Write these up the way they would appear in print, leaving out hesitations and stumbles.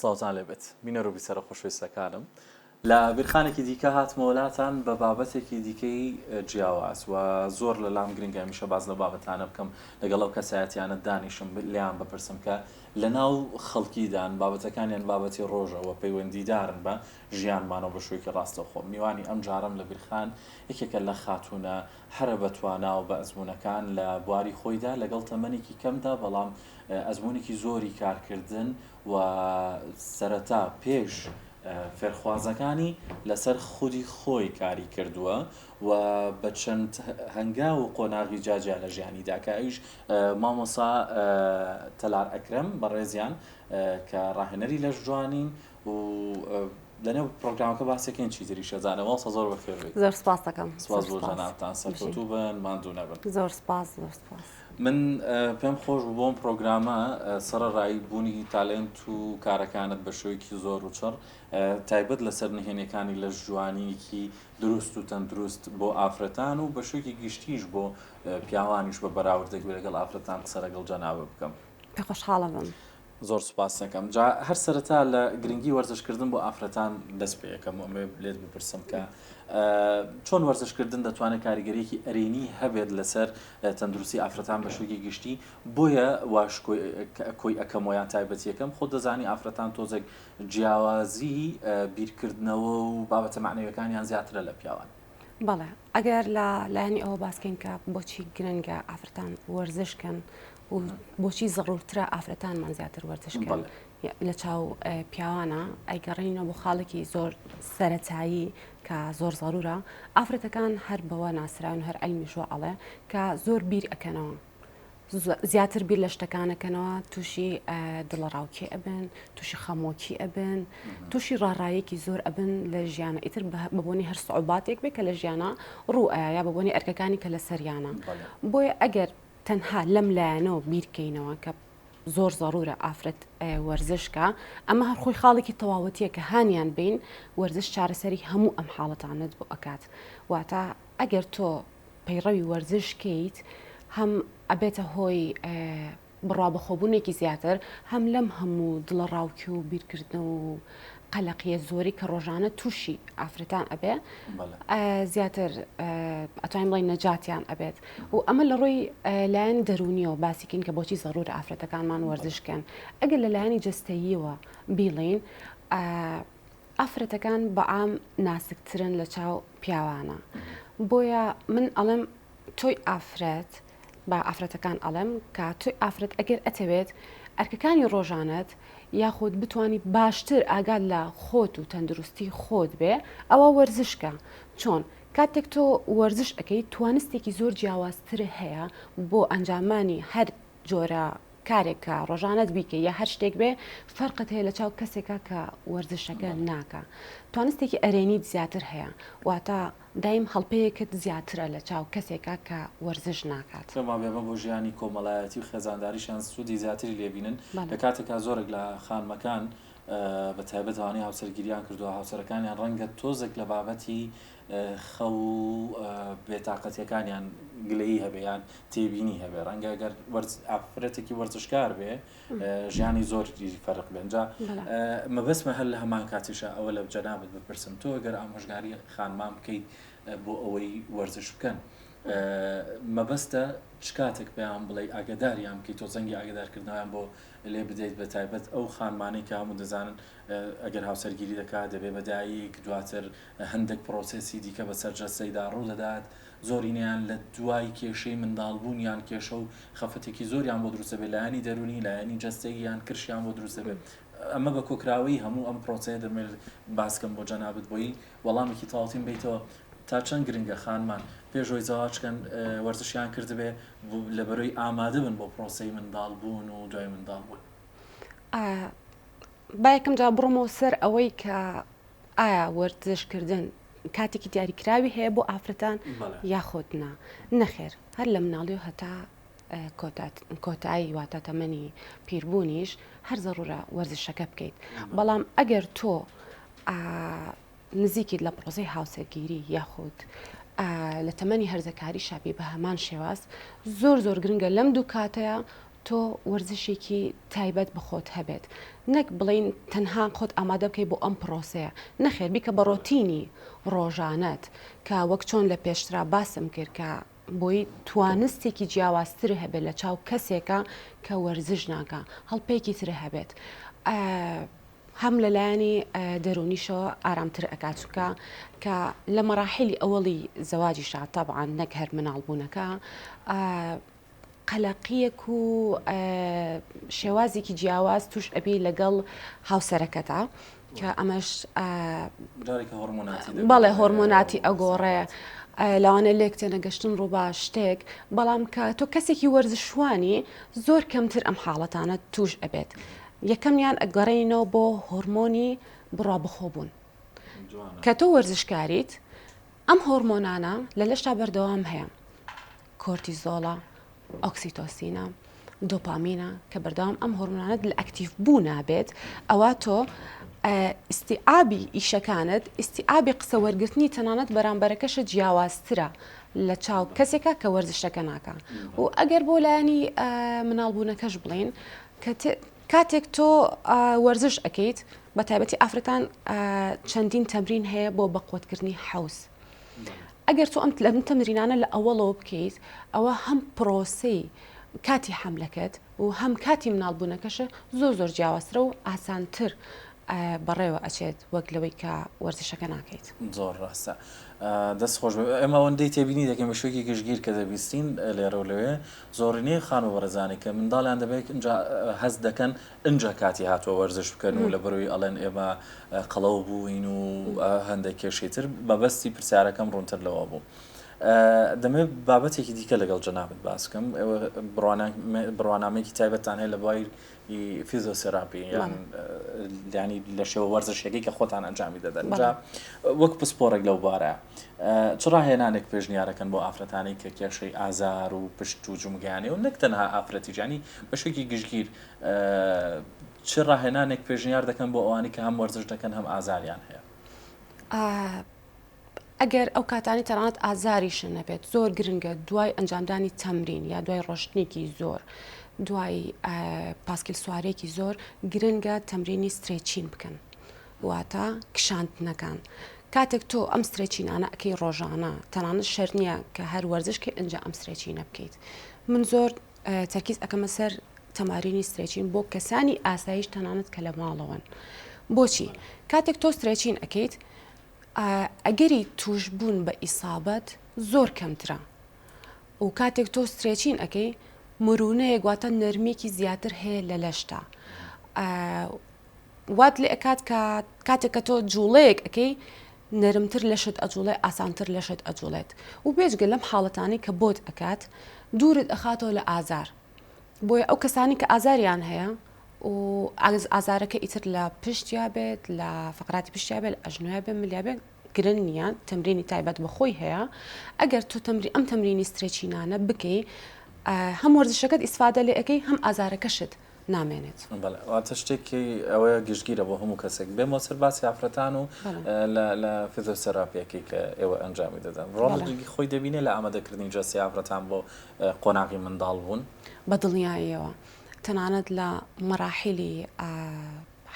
سڵاوتان لێبێت بینەڕ و بیسەرە خۆشەویستەکانم لە بیرخانێکی دیکە هاتمە وڵاتان بە بابەتێکی دیکەی جیاواز و زۆر لە لام گرنگە میشە باز لە بابەتانە بکەم لەگەڵ ئەو کەسایەتیانە دانیشم لیان بپرسم کە لە ناو خەڵکیدان بابەتەکانیان بابەتی ڕۆژەوە پەیوەندیدارن بە ژیانمانەوە بە شوێکی ڕاستەوخۆ میوانی ئەم جارم لە بیرخان یەکێکە لە خاتونە هەرە بەتوانا و بە ئەزمونونەکان لە بواری خۆیدا لەگەڵ تەمەنێکی کەمدا بەڵام ئەزمونێکی زۆری کارکردن و سەرەتا پێش فێرخوازەکانی لەسەر خودی خۆی کاری کردووە و بە چەند هەنگا و قۆناغی جاجیا لە ژیانیدا کە ئەویش مامۆسا تەلار ئەکرەم بەڕێزیان کە ڕاهێنەری لەش جوانین و لەنێو پرۆگرامەکە باسێکێن چی تری شەزانەوە زۆر بەخێربێت. زۆر سپاس دەکەم. سپاس بۆ جەنابتان سەرکەوتوو بن ماندوو نەبن. زۆر سپاس زۆر سپاس. من پێم خۆش بوو بۆم پرۆگرامە سەرەڕایی بوونی تالێنت و کارەکانت بە شێوەیەکی زۆر و چڕ تایبەت لەسەر نهێنیەکانی لە جوانیکی دروست و تەندروست بۆ ئافرەتان و بە شوێکی گشتیش بۆ پیاوانیش بە بەراوردێک لەگەڵ ئافرەتان قسە لەگەڵ جەنابە بکەم. پێ خۆشحاڵە بم. زۆر سوپاس دەکەم. جا هەر سەرەتا لە گرنگی وەرزشکردن بۆ ئافرەتان دەست پێ یەکەم ئەمێ لێت بپرسم کە چۆن وەرزشکردن دەتوانێت کاریگەریەکی ئەرێنی هەبێت لەسەر تەندروستی ئافرەتان بە شوێکی گشتی بۆیە واش کۆی ئەەکەمۆیان تایبەت یەکەم خۆ دەزانی ئافرەتان تۆزێک جیاوازی بیرکردنەوە و بابەتە معنەوەکانیان زیاترە لە پیاوان. بەڵێ ئەگەر لە لایەنی ئەوە باسکەین کە بۆچی گرنگە ئافرەتان وەرزشکەن و بۆچی زەڕورترە ئافرەتانمان زیاتر وەرزشکەن لە چاو پیاوانە ئەیگەڕێنینەوە بۆ خاڵێکی زۆر سەرەتایی کە زۆر زەڕورە ئافرەتەکان هەر بەوە ناسراون هەر ئەلمی شوە ئەڵێ کە زۆر بیر ئەکەنەوە زیاتر بیر لە شتەکانەکەنەوە تووشی دڵەڕاوکێ ئەبن تووشی خەمۆکی ئەبن تووشی ڕاڕایەکی زۆر ئەبن لە ژیانە ئیتر ببوونی هەر سعوباتێک بێ کە لە ژیانە ڕوئە یا ببوونی ئەرکەکانی کە لە سەریانە بۆیە ئەگەر تەنها لەم لایەنەوە بیرکەینەوە کە زۆر زەڕورە ئافرەت وەرزشکە ئەمە هەر خۆی خاڵێکی تەواوەتیە کە هانیان بین وەرزش چارەسەری هەموو ئەم حاڵەتانت بۆ ئەکات واتە ئەگەر تۆ پەیڕەوی وەرزشکەیت هەم ئەبێتە هۆی بڕابەخۆبوونێکی زیاتر هەم لەم هەموو دڵە ڕاوکی و بیرکردنەوە و قەلەقیە زۆری کە ڕۆژانە تووشی ئافرەتان ئەبێ زیاتر ئەتوانین بڵین نەجاتیان ئەبێت و ئەمە لە ڕۆی لایەن دەرونیەوە باسیکین کە بۆچی زەڕور ئافرەتەکانمان وەرزشکەن ئەگەر لە لایەنی جەستەییەوە بیڵین ئافرەتەکان بەعام ناسکترن لە چاو پیاوانە بۆیە من ئەڵێم تۆی ئافرەت با ئافرەتەکان ئەڵێم کە توی ئافرەت ئەگەر ئەتەوێت ئەرکەکانی ڕۆژانت یاخود بتانی باشتر ئاگاد لە خۆت و تەندروستی خۆت بێ ئەوە وەرزشکە چۆن کاتێک تۆ وەرزش ئەەکەیت توانستێکی زۆر جیاوازتر هەیە بۆ ئەنجامانی هەر جۆرە کارێکە ڕۆژانت بیکە یا هەر شتێک بێ فەرقت هەیە لە چاو کەسێکە کە وەرزشەکە ناکە توانستێکی ئەرێنیت زیاتر هەیە واتە دایم هەڵپەیەکت زیاترە لە چاو کەسێکە کە وەرزش ناکات ما بێمە بۆ ژیانی کۆمەڵایەتی و خێزانداریشان سوودی زیاتری لێبینن لە کاتێکا زۆرێک لە خانمەکان بە تایبەتوانی هاوسەرگیریان کردووە هاوسەرەکانیان ڕەنگە تۆزێک لە بابەتی خەو بێتاقەتیەکانیان گلەیی هەبێیان تێبینی هەبێ ڕەنگە ئەگەر ئافرەتێکی وەرزشکار بێ ژیانی زۆر فەرق بێنجا مەبەستمە هەر لە هەمان کاتیشە ئەوە لە جەنابەت بپرسم تۆ ئەگەر ئامۆژگاری خانمان بکەیت بۆ ئەوەی وەرزش بکەن مەبەستە چ کاتێک پێیان بڵێ ئاگداریان بکەیت تۆ زەنگی ئاگدارکردنیان بۆ لێ بدەیت بە تایبەت ئەو خانمانەی کە هەموو دەزانن ئەگەر هاوسەرگیری دەکات دەبێ بەدایک دواتر هەندێک پرۆسێسی دیکە بەسەر جەستەیدا ڕوو دەدات زۆرینیان لە دوای کێشەی منداڵبوونیان کێشە و خەفەتێکی زۆریان بۆ دروستە بێ لایەنی دەرونی لایەنی جەستەییان کرشیان بۆ دروستە بێت ئەمە بە کۆکراوی هەموو ئەم پرۆسەیە دەمێت باسکەم بۆ جەنابەت بۆی وەڵامێکی تاڵتیم بیتەوە تا چەند گرنگە خانمان پێشۆی زەواجکەن وەرزشیان کردبێ لەبەرەوەی ئامادە بن بۆ پرۆسەی منداڵبوون و دوای منداڵبوون. با یەکەم جا بڕۆمەوە سەر ئەوەی کە ئایا وەرزشکردن کاتێکی دیاریکراوی هەیە بۆ ئافرەتان یاخۆت نەخێر هەر لە مناڵی و هەتا کۆتایی واتە تەمەنی پیربوونیش هەر زەڕورە وەرزشەکە بکەیت بەڵام ئەگەر تۆ نزیکیت لە پرۆسەی هاوسەرگیری یاخود لە تەمەنی هەرزەکاری شابی بە هەمان شێواز زۆر گرنگە لەم دوو کاتەیە تۆ وەرزشێکی تایبەت بە خۆت هەبێت نەک بڵین تەنها خۆت ئامادە بکەی بۆ ئەم پرۆسەیە نەخێر بیکە بە ڕۆتینی ڕۆژانەت کە وەک چۆن لە پێشترا باسم کرد کە بۆی توانستێکی جیاوازتر هەبێت لە چاو کەسێکە کە وەرزش ناکە هەڵپێکی تر هەبێت هەم لەلایەنی دەرونیشەوە ئارامتر ئەکاتچکە کە لە مەراحلی ئەوەڵی زەواجی شاتەبعاان نەک هەر مناڵبوونەکە قەلەقیەک و شێوازێکی جیاواز توش ئەبی لەگەڵ هاوسەرەکەتا کە ئەمەش بەڵێ هۆرمۆناتی ئەگۆڕێ لەوانە لێک تێنەگەشتن ڕووبا شتێک بەڵام کە تۆ کەسێکی وەرزشوانی زۆر کەمتر ئەم حاڵەتانە توش ئەبێت یەکەمیان ئەگەڕێنەوە بۆ هۆرمۆنی بڕا بخۆبوون کە تۆ وەرزشکاریت ئەم هۆرمۆنانە لە لەشتا بەردەوام هەیە کۆرتیزۆڵە ئۆکسیتۆسینە دۆپامینە کە بەردەوام ئەم هۆرمۆنانت لە ئەکتیڤ بوو نابێت ئەوە تۆ ئیسیعابی ئیشەکانت ئیسیعابی قسە وەرگرتنی تەنانەت بەرامبەرەکەشە جیاوازترە لە چاو کەسێکە کە وەرزشەکە ناکە و ئەگەر بۆ لایانی مناڵبوونەکەش بڵین کاتێک تۆ وەرزش ئەەکەیت بە تایبەتی ئافرەتان چەندین تەمرین هەیە بۆ بەقوتکردنی حوز ئەگەر تۆ ئەم لەم تەمرینانە لە ئەوەڵەوە بکەیت ئەوە هەم پرۆسەی کاتی حملەکەت و هەم کاتی مناڵبوونەکەشە زۆر جیاوازترە و ئاسانتر بەڕێوە ئەچێت وەک لەوەی کە وەرزشەکە ناکەیت زۆر ڕاستە دەست خۆش ئەمە ئەوەندەی تێبینی دەکەم بە شوێکی گشتگیر کە دەبیستین لێرە و لەوێ زۆرینەی خان و وەرزانی کە منداڵیان دەبێت هەست دەکەن ئەجا کاتی هاتووە وەرزش بکەن و لە بەروی ئەڵێن ئێمە قەڵەو بووین و هەندێک کێشێتر بەبەستی پرسیارەکەم ڕوونتر لەوە بوو. دەمێ بابەتێکی دیکە لەگەڵ جەنابەت باسکەم بڕوانامێکی تایبەتان هەیە لە بای فیزۆسێراپی ینی لە شێوە وەرزشێکی کە خۆتان ئەنجامی دەدەن وەک پسپۆرێک لەو بارە چ ڕاهێنانێک پێشنیارەکەن بۆ ئافرەتانی کە کێشەی ئازار و پشت و جومگیانی و نەک تەنها ئافرەتی جانی بە شوێکی گشتگیر چ ڕاهێنانێک پێشنیار دەکەن بۆ ئەوانی کە هەم وەرزش دەکەن هەم ئازاریان هەیە ئەگەر ئەو کاتانی تەنانەت ئازاریشن نەبێت زۆر گرنگە دوای ئەنجامدانی تەمرین یا دوای ڕۆشتنێکی زۆر دوای پاسکیل سوارێکی زۆر گرنگە تەمرینی سترێچین بکەن واتە کشاندنەکان کاتێک تۆ ئەم سترێچینانە ئەەکەی ڕۆژانە تەنانەت شەرت نییە کە هەر وەرزشکە ئەنج ئەم سترێچینە بکەیت من زۆر تەرکیز ئەەکەمە سەر تەمارینی سترێچین بۆ کەسانی ئاسایش تەنانەت کە لە ماڵەوەن بۆچی کاتێک تۆ سترێچین ئەەکەیت ئەگەری توشبوون بە ئیسابەت زۆر کەمترە و کاتێک تۆ سترێچین ئەەکەی مرونەیە گواتە نەرمێکی زیاتر هەیە لە لەشتا وات لێ ئەکات کاتێک کە تۆ جوڵەیەک ئەەکەی نەرمتر لەشت ئەجوڵێ ئاسانتر لەشت ئەجوڵێت و بێژگە لەم حاڵەتانی کە بۆت ئەکات دوورت ئەخاتەوە لە ئازار بۆیە ئەو کەسانی کە ئازاریان هەیە و ئازارەکە ئیتر لە پشتیا بێت لە فقراتی پشتیا بێت ئەژنویا بێت ملیا بێت گرن نییە تەمرینی تایبەت بەخۆی هەیە ئەگەر تۆ ئەم تەمرینی سترێچینانە بکەی هەم وەرزشەکەت ئیسفادە لێ ئەەکەی هەم ئازارەکەشت نامێنێت واتە شتێکی ئەوەیە گشتگیرە بۆ هەموو کەسێک بێمە سەر باسی ئافرەتان و لە فیزۆسێراپیەکەی کە ئێوە ئەنجامی دەدەن ڕۆڵی خۆی دەبینێت لە ئامادەکردنی جەستی ئافرەتان بۆ قۆناغی منداڵ بوون بە دڵنیاییەوە تەنانەت لە مەراحلی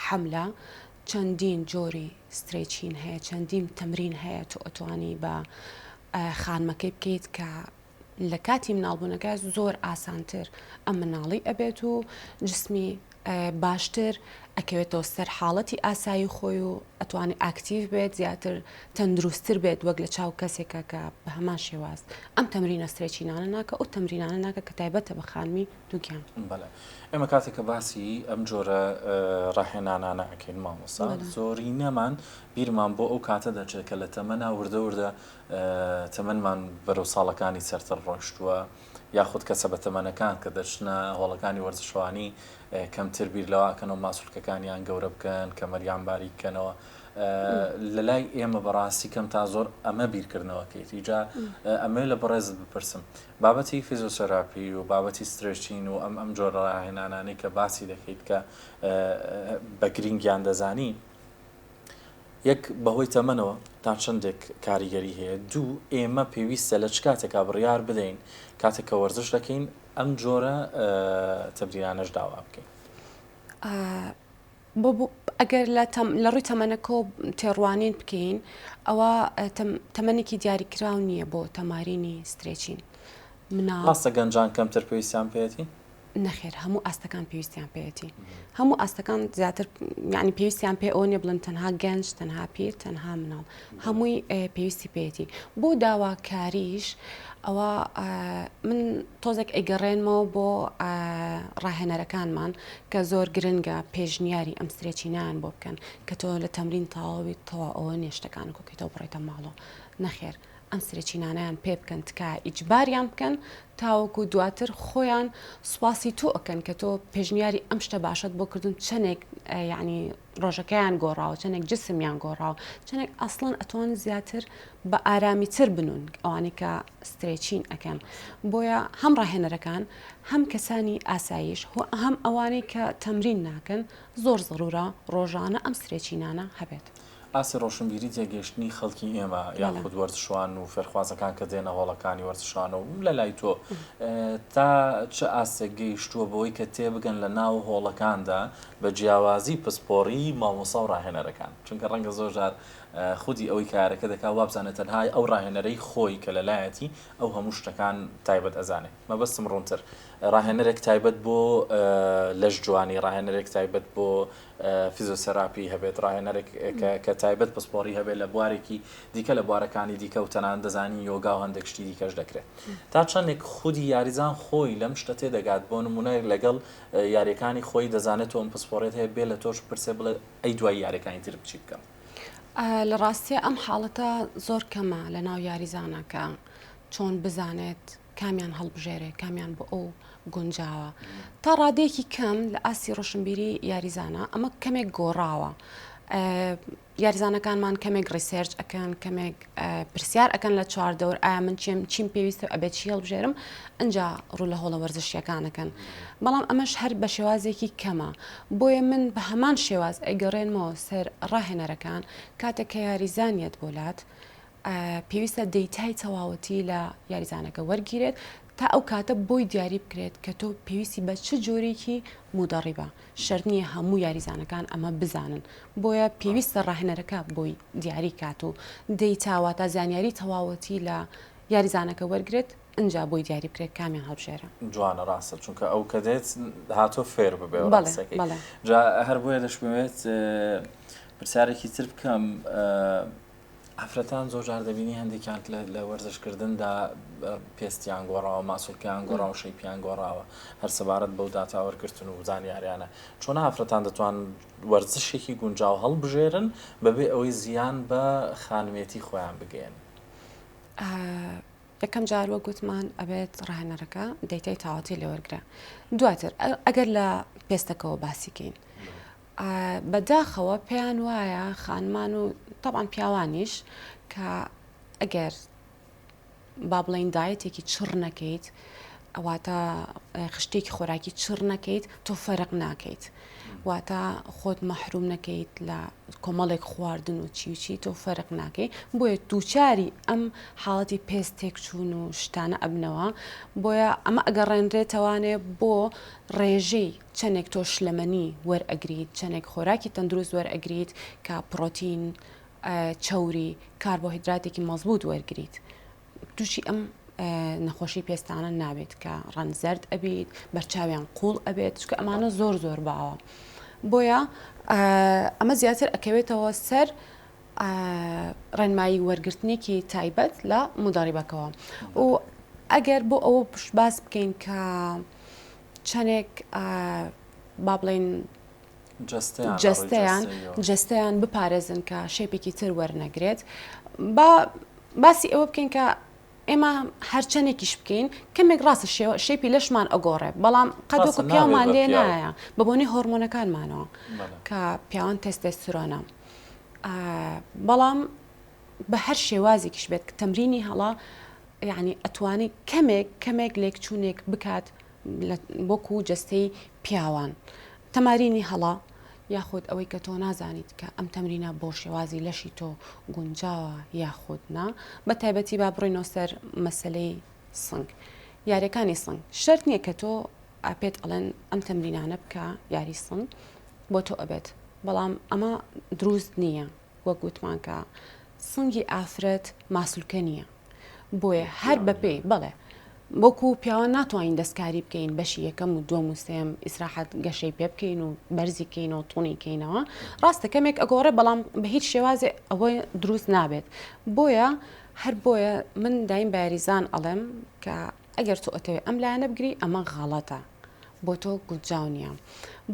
حەملە چەندین جۆری سترێچین هەیە چەندین تەمرین هەیە تۆ ئەتوانی بە خانمەکەی بکەیت کە لە کاتی مناڵبوونەکە زۆر ئاسانتر ئەم مناڵی ئەبێت و جسمی باشتر ئەکەوێتەوە سەر حاڵەتی ئاسایی خۆی و ئەتوانێت ئاکتیڤ بێت زیاتر تەندروستتر بێت وەک لە چاو کەسێکە کە بە هەمان شێواز ئەم تەمرینە سترێچینانە ناکە ئەو تەمرینانە ناکە کە تایبەتە بە خانمی دووگیان ئێمە کاتێککە باسی ئەم جۆرە ڕاهێنانانە ئەکەین مامۆستا زۆری نەمان بیرمان بۆ ئەو کاتە دەچێت کە لە تەمەنا وردە تەمەمان بەرەو ساڵەکانی سەرتر ڕۆشتووە یاخود کەسە بە تەمەنەکان کە دەچنە هۆڵەکانی وەرزشوانی کەمتر بیر لەوەکەنەوە ماسوولکەکانیان گەورە بکەن کە مەریان باری بکەنەوە لە لای ئێمە بەڕاستی کەم تا زۆر ئەمە بیرکردنەوەکەیت ئیجا ئەمە لە بەڕێزت بپرسم بابەتی فیزۆسێراپی و بابەتی سترێچین و ئەم جۆرە ڕاهێنانانەی کە باسی دەکەیت کە بە گرنگیان دەزانی یەک بەهۆی تەمەنەوە تا چندێک کاریگەری هەیە، دوو ئێمە پێویستە لە چ کاتێکا بڕیار بدەین کاتێک کە وەرزش دەکەین ئەم جۆرە تەمرینانەش داوا بکەین. ئەگەر لە ڕووی تەمەنەکە تێڕوانین بکەین ئەوە تەمەنێکی دیاریکراو نییە بۆ تەمارینی سترێچین. ڕاستە گەنجان کەمتر پێویستیان پێێتی؟ نەخێر هەموو ئاستەکان پێویستیان پێێتی، هەموو ئاستەکان زیاتر یعنی پێویستیان پێ ئەو نیە بڵن تەنها گەنج تەنها پیر تەنها مناڵ هەمووی پێویستی پێێتی. بۆ داواکاریش ئەوە من تۆزێک ئەیگەڕێنمەوە بۆ ڕاهێنەرەکانمان کە زۆر گرنگە پێشنیاری ئەم سترێچینیان بۆ بکەن کە تۆ لە تەمرین تەواوی تەوا ئەوە نێشتەکان کۆکەیتەوە بڕێتە ماڵەوە. نەخێر ئەم سرێچینانیان پێ بکەن تکا ئیجباریان بکەن تاوەکو دواتر خۆیان سوپاسی تۆ ئەەکەن کە تۆ پێشنیاری ئەم شتە باشەت بۆ کردن چەندێک یعنی ڕۆژەکەیان گۆڕاوە چەندێک جسمیان گۆڕاوە چەندێک ئەسڵەن ئەتوان زیاتر بە ئارامی تر بنون ئەوانی کە سترێچین ئەەکەن. بۆیە هەم ڕاهێنەرەکان هەم کەسانی ئاسایش هەم ئەوانەی کە تەمرین ناکەن زۆر زەڕورە ڕۆژانە ئەم سرێچینانە هەبێت. ئاسی ڕۆشنبیری تێگەشتنی خەڵکی ئێمە یاخود وەرزشوان و فێرخوازەکان کە دێنە هۆڵەکانی وەرزشانە و لە لای تۆ تا چه ئاستێک گەیشتووە بەوەی کە تێبگەن لە ناو هۆڵەکاندا بە جیاوازی پسپۆڕی مامۆسا و ڕاهێنەرەکان، چونکە ڕەنگە زۆر جار خودی ئەوەی کارەکە دەکا وابزانێت تەنهای ئەو ڕاهێنەرەی خۆی کە لەلایەتی ئەو هەموو شتەکان تایبەت ئەزانێ. مەبەستم ڕوونتر ڕاهێنەرێک تایبەت بۆ لەش جوانی، ڕاهێنەرێک تایبەت بۆ فیزیۆتێراپی هەبێت، ڕاهێنەرێک کە تایبەت پسپۆڕی هەبێت لە بوارێکی دیکە لە بوارەکانی دیکە و تەنان دەزانی یۆگا و هەندێک شتی دیکەش دەکرێت. تا چەندێک خودی یاریزان خۆی لەم شتە تێدەگات بۆ نمونە لەگەڵ یاریەکانی خۆی دەزانێتەوە ئەم پسپۆڕێت هەیە بێ لە تۆش پرسێ بڵێ ئەی دوای یاریەکانی تر بچی بکەم. لە ڕاستیە ئەم حاڵەتە زۆر کەمە لە ناو یاریزانەکە چۆن بزانێت کامیان هەڵبژێرێ کامیان بۆ ئەو گونجاوە. تا ڕادێکی کەم لە ئاسی ڕۆشنبیری یاریزانە ئەمە کەمێک گۆڕاوە. یاریزانەکانمان کەمێک ڕیسێرچ ئەەکەن کەمێک پرسیار ئەەکەن لە چواردەور ئایا من چیم پێویستە ئەبێت چی هەڵبژێرم ئەجا ڕوو لە هۆڵە وەرزشیەکانەکەن. بەڵام ئەمەش هەر بە شێوازێکی کەمە. بۆیە من بە هەمان شێواز ئەیگەڕێنمەوە سەر ڕاهێنەرەکان کاتێک کە یاریزانیت بۆلات پێویستە دەیتای تەواوەتی لە یاریزانەکە وەرگیرێت تا ئەو کاتە بۆی دیاری بکرێت کە تۆ پێویستی بە چه جۆرێکی مودەڕیبە. شەرت نییە هەموو یاریزانەکان ئەمە بزانن. بۆیە پێویستە ڕاهێنەرەکە بۆی دیاری کات و دەیتاوە تا زانیاری تەواوەتی لە یاریزانەکە وەرگێت ئەجا بۆی دیاری بکرێت کامیان هەڵبژێرە. جوانە ڕاستە چونکە ئەو کە دێت هاتۆ فێر ببێ. جا هەر بۆیە دەشبێت پرسیارێکی تر بکەم. ئافرەتان زۆر جار دەبینی هەندێکیان لە وەرزشکردندا پێستیان گۆڕاوە، ماسوولکیان گۆڕاوە، شەیپیان گۆڕاوە، هەر سەبارەت بەو داتاوەرگرتن و زانیاریانە. چۆن ئافرەتان دەتوان وەرزشێکی گونجاو هەڵبژێرن بەبێ ئەوەی زیان بە خانوێتی خۆیان بگەێن؟ یەکەم جاروە گوتمان ئەبێت ڕاهێنەرەکە دەیتای تاواتی لێوەرگرە. دواتر ئەگەر لە پێستەکەەوە باسیکەین بەداخەوە پێیان وایە خانمان و طبعاً پیاوانیش کە ئەگەر با بڵین دایەتێکی چڕ نەکەیت ئەواتە خشتێکی خۆراکی چڕ نەکەیت تۆ فەرق ناکەیت، واتە خۆت مەحروم نەکەیت لە کۆمەڵێک خواردن و چی تۆ فەرق ناکەیت. بۆیە دووچاری ئەم حاڵەتی پێستێک چوون و شتانە ئەبنەوە. بۆیە ئەمە ئەگەڕێنرێتەوانێ بۆ ڕێژەی چەندێک تۆ شلەمەنی وەرئەگریت، چەندێک خۆراکی تەندروست وەرئەگریت کە پرۆتین، چەوری، کاربۆهیدراتێکی مەزبوط وەرگریت. تووشی ئەم نەخۆشی پێستانە نابێت کە ڕەن زەرد ئەبیت، بەرچاویان قوڵ ئەبێت، چکە ئەمانە زۆر باوە. بۆیە ئەمە زیاتر ئەکەوێتەوە سەر ڕێنمایی وەرگرتنێکی تایبەت لە مودەڕیبەکەوە. و ئەگەر بۆ ئەوە پشتباس بکەین کە چەندێک با بڵێن جەستەیان بپارێزن کە شێپێکی تر وەرنەگرێت، باسی ئەوە بکەین کە ئێمە هەرچەندێکیش بکەین کەمێک ڕاستە شێپی لەشمان ئەگۆڕێ، بەڵام قەتوەکو پیامان لێ نایە بە بۆنی هۆرمۆنەکانمانەوە کە پیاوان تێستۆستێرۆنە. بەڵام بە هەر شێوازێکیش بێت کە تەمرینی هەڵا یعنی ئەتوانی کەمێک لێکچوونێک بکات وەکو جەستەی پیاوان. تەمارینی هەڵا یاخود ئەوەی کە تۆ نازانیت کە ئەم تەمرینە بۆ شێوازی لەشی تۆ گونجاوە یاخودنا بە تایبەتی با بڕینەوە سەر مەسلەی سنگ یاریەکانی سنگ شەرت نییە کە تۆ ئاپێت ئەڵێن ئەم تەمرینانە بکە یاری سنگ بۆ تۆ ئەبێت بەڵام ئەمە دروست نییە وەک گوتمان کە سنگی ئافرەت ماسوولکە نییە بۆیە هەر بەپێ بڵێ بۆکو پیاوە ناتوانین دەستکاری بکەین بەشی یەکەم و دووەم و سێم ئیسراحەت گەشەی پێ بکەین و بەرزی کەینەوە توونی کەینەوە ڕاستە کەمێک ئەگۆڕێ بەڵام بە هیچ شێوازێ ئەوەی دروست نابێت بۆیە هەر بۆیە من دایم بەیاریزان ئەڵێم کە ئەگەر تۆ ئەتەوێ ئەم لایەنە بگری ئەمە غاڵەتە بۆ تۆ گوجاو نییە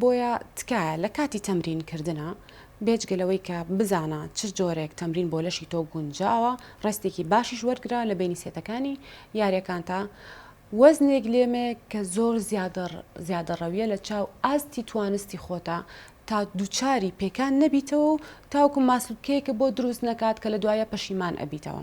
بۆیە تکایە لە کاتی تەمرینکردنە بێجگەلەوەی کە بزانە چ جۆرێک تەمرین بۆ لەشی تۆ گونجاوە ڕستێکی باشیش وەرگرا لە بینی سێتەکانی یاریەکان تا وەزنێک لێمێ کە زۆر زیادەڕەویە لە چاو ئاستی توانستی خۆتە تا دووچاری پێکان نەبیتەوە و تاوکو ماسوولکەیەکە بۆ دروست نەکات کە لە دوایە پەشیمان ئەبیتەوە.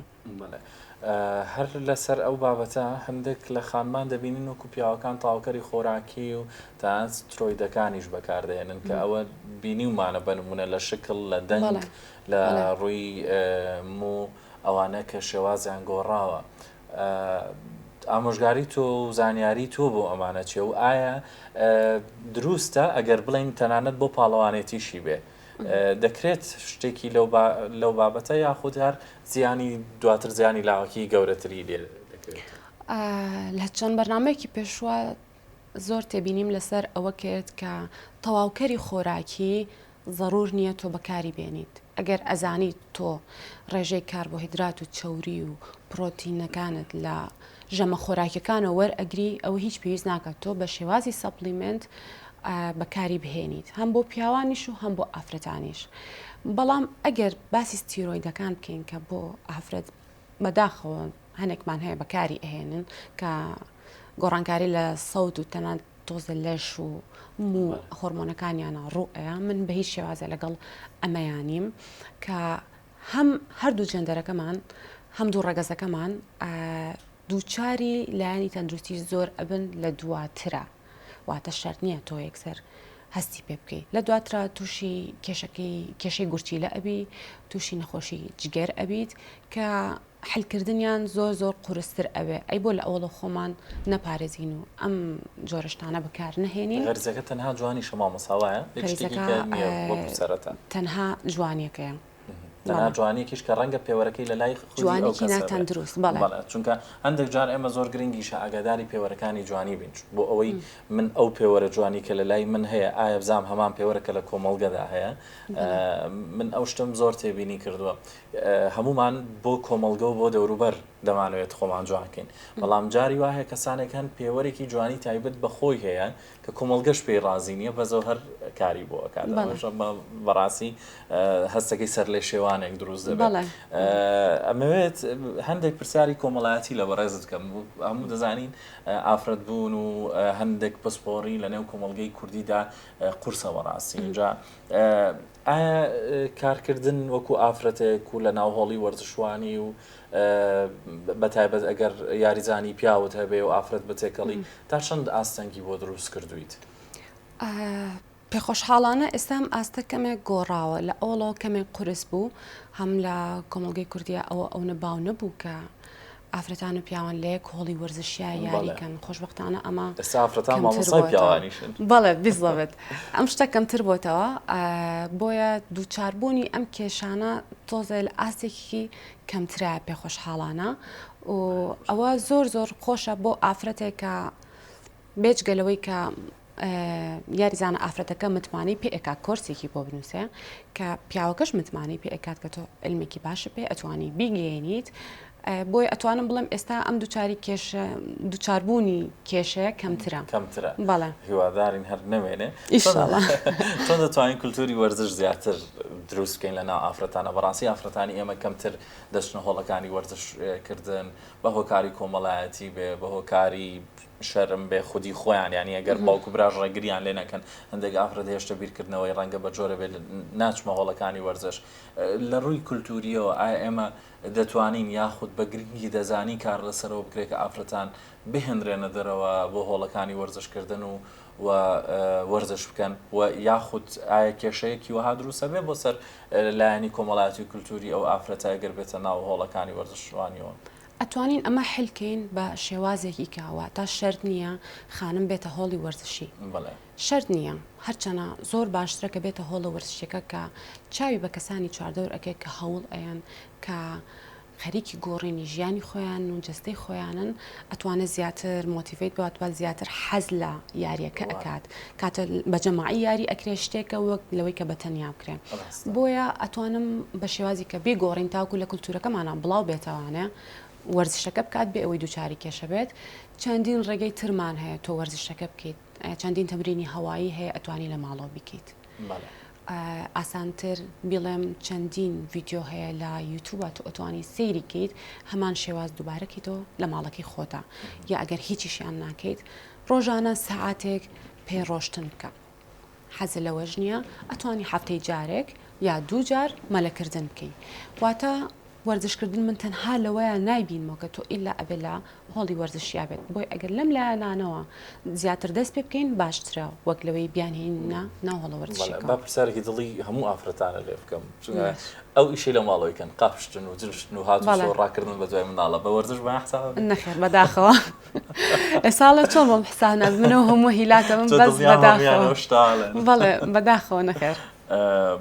هەر لەسەر ئەو بابەتە هەندێک لە خانمان دەبینین وەکو پیاوەکان تاوکەری خۆراکی و تا سترۆیدەکانیش بەکاردێنن کە ئەوە بینیومانە بنمونە لە شکل لە دەنگ لە ڕووی مو ئەوانە کە شێوازیان گۆڕاوە. ئامۆژگاری تۆ و زانیاری تۆ بۆ ئەمانە چێ و ئایا دروستە ئەگەر بڵین تەنانەت بۆ پاڵەوانێتیشی بێ دەکرێت شتێکی لەو بابەتە یاخود هەر زیانی دواتر زیانی لاوەکی گەورەتری لێ دەکرێت لە چەند بەرنامەیەکی پێشوە زۆر تێبینیم لەسەر ئەوە کرد کە تەواوکەری خۆراکی ضرور نییە تۆ بەکاری بێنیت ئەگەر ئەزانیت تۆ ڕێژەی کاربۆهیدرات و چەوری و پرۆتینەکانت لە ژەمە خۆراکیەکانە وەرئەگری ئەوە هیچ پێویست ناکات تۆ بە شێوازی سەپلیمنت بەکاری بهێنیت هەم بۆ پیاوانیش و هەم بۆ ئافرەتانیش بەڵام ئەگەر باسی ستیرۆیدەکان بکەین کە بۆ ئافرەت بەداخەوە هەنێکمان هەیە بەکاری ئەهێنن کە گۆڕانکاری لە سەوت و تەنانەت تۆزە لەش و هۆرمۆنەکانیانە ڕوئەیە من بە هیچ شێوازە لەگەڵ ئەمەیانیم کە هەم هەردوو جەندەرەکەمان هەم دوو ڕەگەزەکەمان دووچاری لایەنی تەندروستی زۆر ئەبن لە دواترە واتە شەرت نییە تۆ یەکسەر هەستی پێ بکەیت لە دواترا تووشی کێشەی گورچی لە ئەبی تووشی نەخۆشی جگەر ئەبیت کە حلکردنیان زۆر قورستر ئەوێ ئەی بۆ لە ئەوڵە خۆمان نەپارێزین و ئەم جۆرەشتانە بەکار نەهێنین غەرزەکە تەنها جوانی شەما مەساوایە تەنها جوانیەکەیە تەنها جوانیەکیش کە ڕەنگە پێوەرەکەی لە لای جوانێکی ناتەندروست بەڵێ چونکە هەندێک جار ئێمە زۆر گرنگیشە ئاگاداری پێوەرەکانی جوانی بین بۆ ئەوەی من ئەو پێوەرە جوانی کە لە لای من هەیە ئایا بزام هەمان پێوەرەکە لە کۆمەڵگەدا هەیە من ئەو شتم زۆر تێبینی کردووە هەمومان بۆ کۆمەڵگە و بۆ دەوروبەر دەمانوێت خۆمان جوانکەین بەڵام جاری وایە کەسانێکان پێوەرێکی جوانی تایبەت بەخۆی هەیە کە کۆمەڵگەش پێی ڕازی نییە بە زۆر هەر کاری بۆ ئەکات بەڕاستی هەستەکەی سەر لێ شێوانێک دروست دەبێت ئەمەوێت هەندێک پرسیاری کۆمەڵایەتی لە بەڕێزت بکەم هەموو دەزانین ئافرەت بوون و هەندێک پسپۆڕی لە نێو کۆمەڵگەی کوردیدا قورسە بەڕاستی اینجا ئایا کارکردن وەکو ئافرەتێک و لە ناوهۆڵی وەرزشوانی و بەتایبەت ئەگەر یاریزانی پیاوت هەبێ و ئافرەت بەتێکەڵی تا چەند ئاستەنگی بۆ دروست کردویت پێخۆشحاڵانە ئێستام ئاستە کەمێک گۆڕاوە لە ئەوڵەوە کەمێک قورس بوو هەم لە کۆمەڵگەی کوردیا ئەو نەباو نەبوو کە ئافرەتان و پیاوان لە یەک هۆڵی وەرزشیە یاریکەن خۆشبەختانە ئەمە بەڵێ بیزڵەوێت ئەم شتە کەمتر بۆتەوە بۆیە دووچاربوونی ئەم کێشانە تۆزە لە ئاستێکی کەمترە پێخۆشحاڵانە و ئەوە زۆر خۆشە بۆ ئافرەتێکە بێجگەلەوەی کە یاریزانە ئافرەتەکە متمانی پێ ئەکات کۆرسێکی بۆ بنووسێ کە پیاوەکەش متمانی پێ ئەکات کە تۆ علمێکی باشە پێ ئەتوانی بیگەێنیت بۆی ئەتوانم بڵێم ئێستا ئەم دووچاربوونی کێشەیە کەمترە بەڵێ هیوادارین هەر نەوێنێ چۆن دەتوانین کولتوری وەرزش زیاتر دروست بکەین لە ناو ئافرەتانە بەڕاستی ئافرەتانی ئێمە کەمتر دەچنە هۆڵەکانی وەرزشکردن بە هۆکاری کۆمەڵایەتی بێ بە هۆکاری شەرم بێ خودی خۆیان ینی ئەگەر باوکو براژ ڕێگریان لێ نەکەن هەندێک ئافرەت هێشتا بیرکردنەوەی ڕەنگە بە جۆرە بێت ناچمە هۆڵەکانی وەرزش لە ڕووی کولتوریەوە ئایا ئێمە دەتوانین یاخود بە گرنگی دەزانی کار لەسەرەوە بکرێت کە ئافرەتان بهێنرێنە دەرەوە بۆ هۆڵەکانی وەرزشکردن و و وەرزش بکەن و یاخود ئایا کێشەیەکی وەها دروستە بێ بۆ سەر لایەنی کۆمەڵایەتی و کولتوری ئەو ئافرەتە ئەگەر بێتە ناو هۆڵەکانی وەرزشوانیەوە؟ ئەتوانین ئەمە حلکەین بە شێوازێکی کاوە تا شەرت نییە خانم بێتە هۆڵی وەرزشی. شەرت نییە هەرچەنە زۆر باشترە کە بێتە هۆڵە وەرزشیەکە کە چاوی بە کەسانی چواردەور ئەەکەی کە هەوڵ ئەیان کە خەریکی گۆڕینی ژیانی خۆیان و جستەی خۆیانن ئەتوانێت زیاتر مۆتیڤیت باتوان زیاتر حەز لە یاریەکە ئەکات کاتە بە جەماعی یاری ئەکرێ شتێکە وەک لەوەی کە بەتەنیا بکرێ. بۆیە ئەتوانم بە شێوازی کە بێ گۆڕین تاوکو لە کولتورەکەمانە بڵاو بێتەوانێ وەرزشەکە بکات بێ ئەوەی دووچاری کێشە بێت. چەندین ڕێگەی ترمان هەیە تۆ وەرزشەکە بکەیت، چەندین تەمرینی هەوایی هەیە ئەتوانی لە ماڵەوە بکەیت. ئاسانتر بڵێم چەندین ڤیددیۆ هەیە لە یوتیوبە تو ئەتوانی سەیری کەیت هەمان شێواز دووبارەکەیتەوە لە ماڵەکەی خۆتە، یا ئەگەر هیچیشیان ناکەیت ڕۆژانە سەعاتێک پێ ڕۆشتن بکە. حەزە لەوەش نییە ئەتوانی هەفتەی جارێک یا دوو جار مەلەکردن بکەیت. واتە وەرزشکردن من تەنها لەوەیە نایبینمەوە کە تۆ ئیلا ئەبێ لە هۆڵی وەرزشیا بێت. بۆی ئەگەر لەم لایەنانەوە زیاتر دەست پێ بکەین باشترە وەک لەوەی بیانهێنە ناو هۆڵە وەرزشەکە. با پرسیارێکی دڵی هەموو ئافرەتانە لێ بکەم ئەو ئیشەی لە ماڵەوەیکەن قاپشتن و جرشتن و هاتووە ڕاکردن بە دوای مناڵە بە وەرزش بە حساب نەخێر بەداخەوە ئێساڵە چۆن بۆم حسانە منەوە هەموو هیلاتە من بەس بەڵێ بەداخەوە نەخێر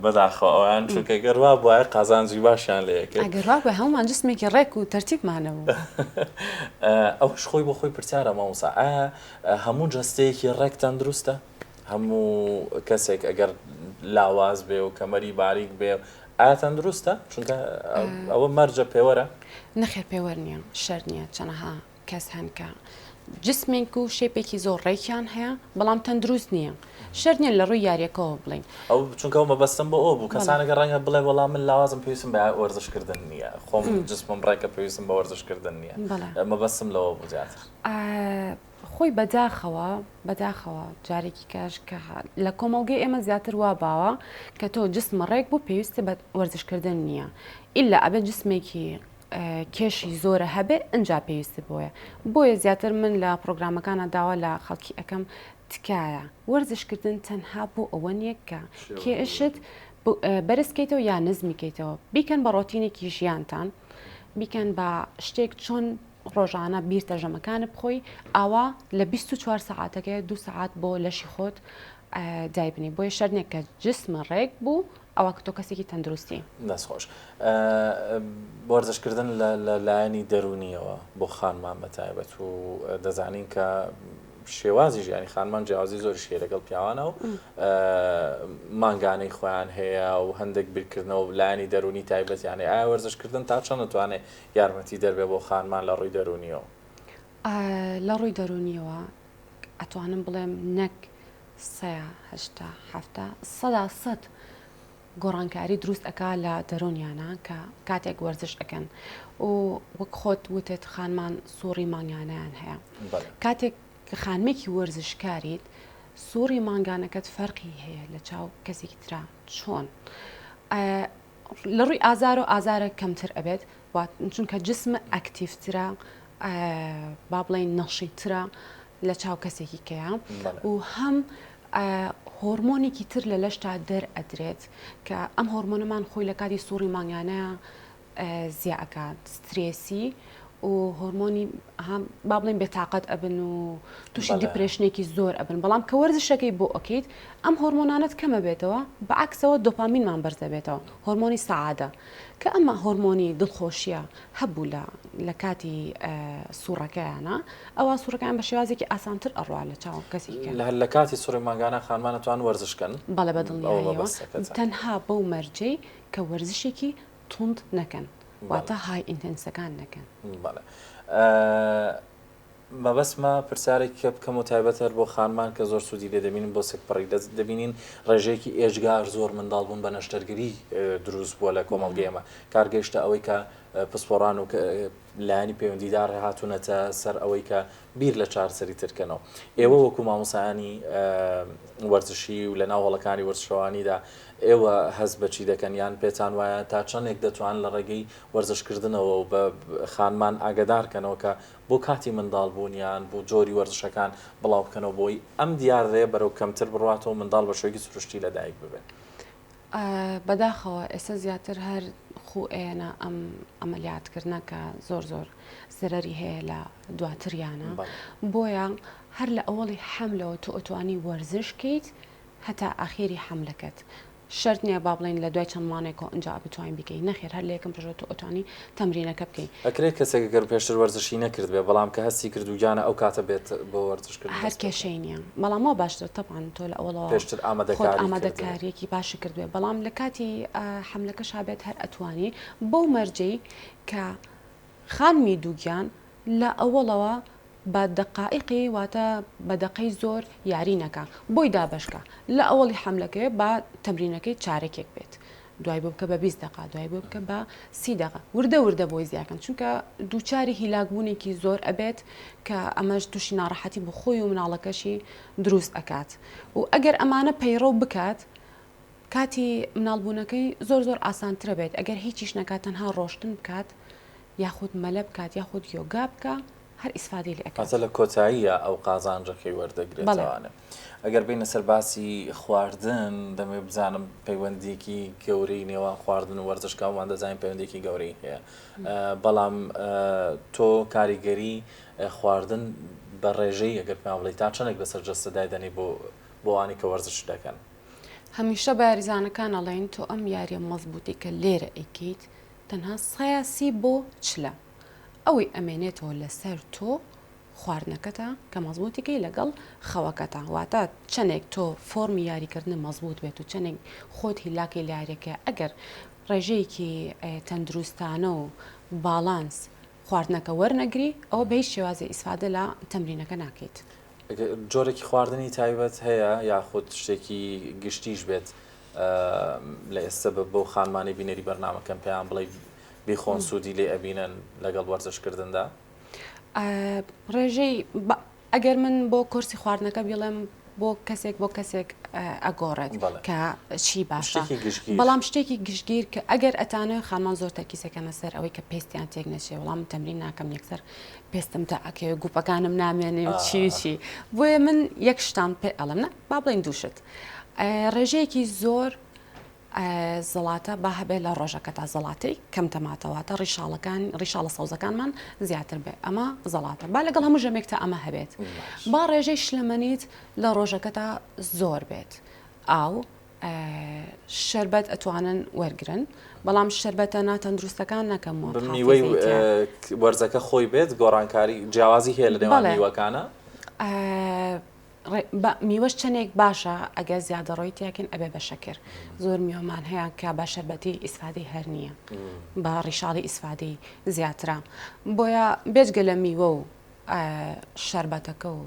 بەداخەوە ئەویان چونکە گەروا بواە قازانجی باشیان لەیەکە ئەگەڕوا بە هەمومان جسمێکی ڕێک و تەرتیبمانەوە. ئەوش خۆی بۆ خۆی پرسیارە مامۆستا ئایا هەموو جەستەیەکی ڕێکتان دروستە؟ هەموو کەسێک ئەگەر لاواز بێ و کەمەری باریک بێ ئاەتەن دروستە؟ چونکە ئەوە مەرجە پێوەرە؟ نەخێر پێوەەر نییە شەر نییە چەنەها کەس هەنکە جسمێک و شێپێکی زۆر ڕێکیان هەیە بەڵام تەندروست نییە. شەر نییە لە ڕووی یاریەکەەوە بڵین ئەو چونکە ئەو مەبەستم بۆ ئەو بوو کەسانەکە ڕەنگە بڵێ وەڵام من لاوازم پێویستم بە وەرزشکردن نییە، خۆم جسمم ڕێکە پێویستم بە وەرزشکردن نییە، مەبەستم لەوە بوو زیاتر. خۆی بەداخەوە جارێکی کاش کە لە کۆمەڵگەی ئێمە زیاتر وا باوە کە تۆ جسم ڕێک بوو پێویستە بە وەرزشکردن نییە، ئیلا ئەبێت جسمێکی کێشی زۆرە هەبێ ئەنجا پێویستی بۆیە زیاتر من لە پرۆگرامەکانە داوا لە خەڵکی ئەەکەم تکایە وەرزشکردن تەنها بۆ ئەوە نییە کە کێشت بەرزکەیتەوە یا نزمیکەیتەوە بیکەن بە ڕۆتینێکی ژیانتان بیکەن بە شتێک چۆن ڕۆژانە بیرتە ژەمەکانە بخۆی ئاوا لە 24 ساعاتەکە 2 ساعات بۆ لەشی خۆت دایبنی. بۆیە شەرنێک کە جسمە ڕێک بوو ئەوە کە تۆ کەسێکی تەندروستی دەستخۆش. وەرزشکردن لە لایەنی دەرونیەوە بۆ خانمان بەتایبەت و دەزانین کە شێوازی ژیانی خانمان جیاوازی زۆر شێ لەگەڵ پیاوانە و مانگانەی خۆیان هەیە و هەندێک بیرکردنەوە لایەنی دەرونی تایبەتیانێ. ئایا وەرزشکردن تا چەند دەتوانێت یارمەتی دەربێ بۆ خانمان لە ڕووی دەرونیەوە؟ لە ڕووی دەرونیەوە ئەتوانم بڵێم نەک 100 گۆڕانکاری دروست ئەکا لە دەرونیانە کە کاتێک وەرزش ئەەکەن و وەک خۆت وتێت خانمان سووڕی مانگانیان هەیە. کاتێک کە خانمێکی وەرزشکاریت سووڕی مانگانەکەت فەرقی هەیە لە چاو کەسێکی ترا چۆن لە ڕووی ئازار و ئازارە کەمتر ئەبێت چونکە جسمە ئەکتیڤترە با بڵێن نەشیترە لە چاو کەسێکی کەیە و هەم هۆرمۆنێکی تر لە لەشتا دەرئەدرێت کە ئەم هۆرمۆنەمان خۆی لە کاتی سووڕی مانگانەیە زیاکات سترێسی و هۆرمۆنی با بڵێن بێتاقەت ئەبن و تووشی دیپرێشنێکی زۆر ئەبن. بەڵام کە وەرزشەکەی بۆ ئۆکەیت ئەم هۆرمۆنانت کەمە بێتەوە بەعکسەوە دۆپامینمان بەرزە بێتەوە هۆرمۆنی سەعادە کە ئەمە هۆرمۆنی دڵخۆشیە هەبوو لە کاتی سوورەکەیانە ئەوە سوورەکەیان بە شێوازێکی ئاسانتر ئەڕوا لە چاو کەسێکی لە کاتی سووڕی مانگانە خانمانەتوان وەرزشکەن بەڵێ بەدڵنیاییەوە تەنها بەو مەرجەی کە وەرزشێکی توند نەکەن واتە های ئینتەنسەکان نەکەن. مەبەستمە پرسیارێکی کە بکەم و تایبەتەر بۆ خانمان کە زۆر سوودی لێ دەبینین بۆ سێکپەڕی دەبینین ڕێژەیەکی ئێژگار زۆر منداڵ بوون بە نەشتەرگری دروست بووە لە کۆمەڵگەی ئێمە کارگەیشتە ئەوەی کە پسپۆڕان و لایانی پەیوەندیدار هاتوونەتە سەر ئەوەی کە بیر لە چارەسەری ترکەنەوە. ئێوە وەکو مامۆسایانی وەرزشی و لە ناو هەڵەکانی وەرزشەوانیدا ئێوە هەست بەچی دەکەن یان پێتان وایە تا چەندێک دەتوان لە ڕێگەی وەرزشکردنەوە و بە خانمان ئاگدارکەنەوە کە بۆ کاتی منداڵبوونیان بۆ جۆری وەرزشەکان بڵاو بکەنەوە بۆی ئەم دیارڕێ بەرەو کەمتر بڕاتەوە منداڵ بە شوێکی سروشتی لەدایک ببێت. بەداخەوە ئێستا زیاتر هەر خوێنە ئەم ئەمەلیاتکردنە کە زۆر زەرەری هەیە لە دواتریانە بۆیە هەر لە ئەوڵی حەملەوە تۆ ئەتوانی وەرزشکەیت هەتا ئاخێری حەملەکەت. شرط نییە با بڵین لە دوای چەند مانێکەوە ئەنج بتوانین بکەین نەخێر هەر لە یەکەم ڕۆژە تۆ ئەتوانی تەمرینەکە بکەین. ئەکرێت کەسێک گەر پێشتر وەرزشی نەکرد بێ بەڵام کە هەستی کرد و گیانە ئەو کاتە بێت بۆ وەرزشکردن هەر کێشەی نییە بەڵامەوە باشتر تەپان تۆ لە ئەوڵەوە پێشتر ئامادەکاریەکی باشی کردوێ بەڵام لە کاتی حەملەکەش هابێت هەر ئەتوانی بەو مەرجەی کە خانمی دووگیان لە ئەوڵەوە بە دقائقی واتە بە دقەی زۆر یاری نەکە بۆی دابشکە لە ئەوڵی حملەکە بە تەمرینەکەی چارێکێک بێت دوای بۆ بکە بە 20 دقه دوای بۆ بکە بە 30 دقه وردە بۆی زیاکەن چونکە دووچاری هیلاکبوونێکی زۆر ئەبێت کە ئەمەش تووشی ناڕەحەتی بۆ خۆی و مناڵەکەشی دروست ئەکات و ئەگەر ئەمانە پەیڕۆ بکات کاتی مناڵبوونەکەی زۆر ئاسانترە بێت ئەگەر هیچیش نەکات تەنها ڕۆشتن بکات یاخود مەلە بکات یاخود یۆگا بکە هەر ئیسفادەی لێ ئەکات لە کۆتاییە ئەو قازانجەکەی وەردەگرێتوانە. ئەگەر بینە سەر باسی خواردن دەمێ بزانم پەیوەندێکی گەورەی نێوان خواردن و وەرزشکاوان دەزانین پەیوەندێکی گەورەی هەیە بەڵام تۆ کاریگەری خواردن بە ڕێژەی ئەگەر پێم بڵێ تا چەندێک بەسەر جەستەدای دەنێ بۆ ئەوانی کە وەرزش دەکەن. هەمیشە بە یاریزانەکان ئەڵێن تۆ ئەم یاریە مەزبوطی کە لێرە ئەیکەیت تەنها سەیاسی بۆ چلە ئەوەی ئەمێنێتەوە لەسەر تۆ خواردنەکەتە کە مەزبوطیکەی لەگەڵ خەوەکەتە واتە چەندێک تۆ فۆرمی یاریکردن مەزبوط بێت و چەندێک خۆت هیلاکی یاریەکە ئەگەر ڕێژەیەکی تەندروستانە و باڵانس خواردنەکە وەرنەگری ئەوە بە هیچ شێوازی ئیسفادە لە تەمرینەکە ناکەیت. جۆرێکی خواردنی تایبەت هەیە یاخود شتێکی گشتیش بێت لە ئێستا بۆ خانمانی بینەری بەرنامەکەم پێیان بڵێ بیخۆن سوودی لێ ئەبینن لەگەڵ وەرزشکردندا؟ ڕێژەی ئەگەر من بۆ کورسی خواردنەکە بڵێم بۆ کەسێک ئەگۆڕێت کە چی باشە بەڵام شتێکی گشتگیر کە ئەگەر ئەتانە خانمان زۆر تەرکیزەکەنە سەر ئەوەی کە پێستیان تێک نەچێ وەڵام تەمرین ناکەم یەکسەر پێستم تا ئەکەوێ گوپەکانم نامێنێ و چی بۆیە من یەک شتان پێ ئەڵم نە با بڵێن دووشت ڕێژەیەکی زۆر زەڵاتە با هەبێت لە ڕۆژەکە تا زەڵاتی کەم تەماتەواتە ڕیشاڵە سەوزەکانمان زیاتر بێ ئەمە زەڵاتە با لەگەڵ هەموو ژەمێک تا ئەمە هەبێت با ڕێژەی شلەمەنیت لە ڕۆژەکە تا زۆر بێت ئاو شەربەت ئەتوانن وەرگرن بەڵام شەربەتە ناتەندروستەکان نەکەم میوەی وەرزەکە خۆی بێت گۆڕانکاری جیاوازی هەیە لە نێوان میوەکانە میوەش چەندێک باشە ئەگەر زیادە ڕۆی تیاکەن ئەبێ بە شەکر زۆر میوەمان هەیە کە بە شەربەتی ئیسفادەی هەر نییە بە ڕیشاڵی ئیسفادەی زیاترە بۆیە بێجگە لە میوە و شەربەتەکە و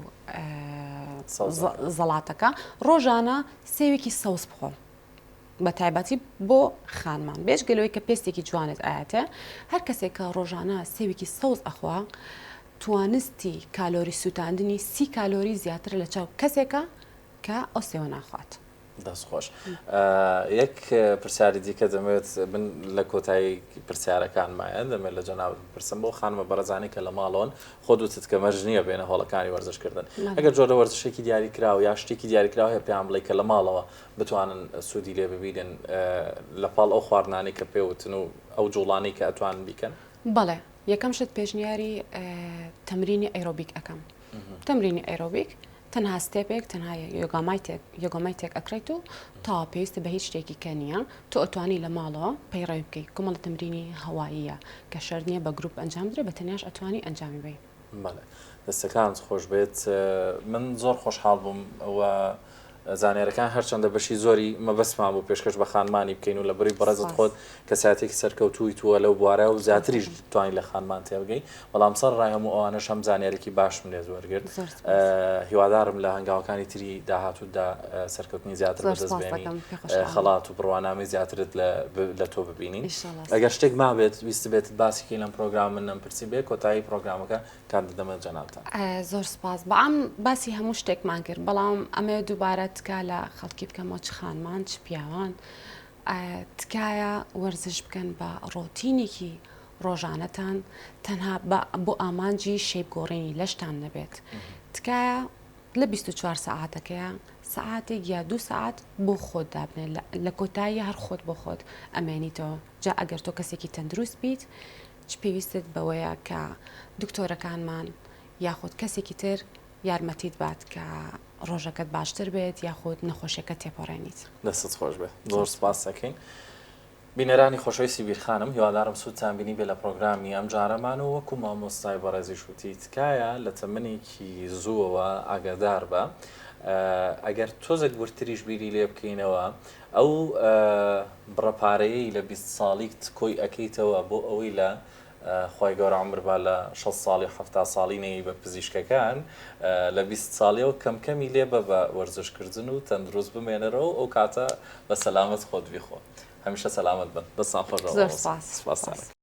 زەڵاتەکە ڕۆژانە سێوێکی سەوز بخۆ بە تایبەتی بۆ خانمان بێجگەلەوەی کە پێستێکی جوانت ئاەتە هەر کەسێک کە ڕۆژانە سێوێکی سەوز ئەخوا توانستی کالۆری سووتاندنی 30 کالۆری زیاتر لە چاو کەسێکە کە ئەو سێوە ناخوات. دەستخۆش. یەک پرسیاری دیکە دەمەوێت من لە کۆتایی پرسیارەکانمایە دەمێت لە جەناب پرسم بۆ خانمە بەڕێزانی کە لە ماڵۆن خۆ دووتت کە مەرج نییە بێنە هۆڵەکانی وەرزشکردن ئەگەر جۆرە وەرزشێکی دیاریکراوە یا شتێکی دیاریکراوە هەیە پێیان بڵێ کە لە ماڵەوە بتوانن سوودی لێ ببینن لەپاڵ ئەو خواردنانی کە پێوتن و ئەو جوڵانەی کە ئەتوانن بیکەن؟ بەڵێ یەکەم شت پێشنیاری تەمرینی ئەیرۆبیک ئەەکەم تەمرینی ئەیرۆبیک تەنها ستێپێک تەنها یۆگامای تێک ئەکرێت و تا پێویستە بە هیچ شتێکی کە نییە تۆ ئەتوانی لە ماڵەوە پەیڕەوی بکەیت کۆمەڵە تەمرینی هەواییە کە شەر نییە بە گروپ ئەنجام درێ بە تەنیاش ئەتوانی ئەنجامی بێ. دەستەکان خۆش بێت من زۆر خۆشحاڵ بووم ئەوە زانێرەکان هەرچەندە بەشی زۆری مەبەستمان بۆ پێشکەش بە خانمانی بکەین و لە بڕی بەڕێزت خۆت کەساتێکی سەرکەوتووی تووە لەو بوارە و زیاتریش توانین لە خانمان تێبگەی بەڵام سەر ڕای هەموو ئەوانەش هەم زانێرێکی باشم لێ زۆرگرت هیوادارم لە هەنگاوەکانی تری داهاتوودا سەرکەوتنی زیاتر بەدەستبێنی خەڵات و بڕوانامی زیاترت لە تۆ ببینین ئەگەر شتێک مابێت ویست بێت باسیکەی لەم پرۆگرام من نەمپرسی بێ کۆتایی پرۆگرامەکە کات دەمە جەنابتان زۆر سپاس بەعام باسی هەموو شتێکمان کرد بەڵام ئەمێ دووبارە تکا لە خەڵکی بکەمەوە چ خانمان چ پیاوان تکایە وەرزش بکەن بە ڕۆتینێکی ڕۆژانەتان تەنها بۆ ئامانجی شەیبگۆڕینی لەشتان نەبێت تکایە لە 24 سەعاتەکەیە سەعاتێک یا 2 سەعات بۆ خۆت دابنێت لە کۆتایی هەر خۆت بۆ خۆت ئەمێنیتەوە جا ئەگەر تۆ کەسێکی تەندروست بیت چ پێویستت بەوەیە کە دکتۆرەکانمان یاخود کەسێکی تر یارمەتیت بات کە ڕۆژەکەت باشتر بێت یاخود نەخۆشیەکە تێپەڕێنیت دەستت خۆش بێت زۆر سپاس دەکەین بینەرانی خۆشەویستی بیرخانم هیوادارم سوودتان بینی بێ لە پرۆگرامی ئەم جارەمان و وەکو مامۆستای بەڕێزی شووتی تکایە لە تەمەنێکی زووەوە ئاگادار بە ئەگەر تۆزێک ورتریش بیری لێ بکەینەوە ئەو بڕەپارەیەی لە 20 ساڵیت کۆی ئەەکەیتەوە بۆ ئەوەی لە خی گەورە عمربا لە 6 ساڵی 7 ساڵی نەی بە پزیشکەکان لە 20 ساڵیەوە کەمکەمی لێ بە وەرزشکردن و تەندروست بمێنەرەوە ئەو کاتە بە سەلامەت خۆت بیخۆ هەمیشە سەلامەت بن بەسان خۆش.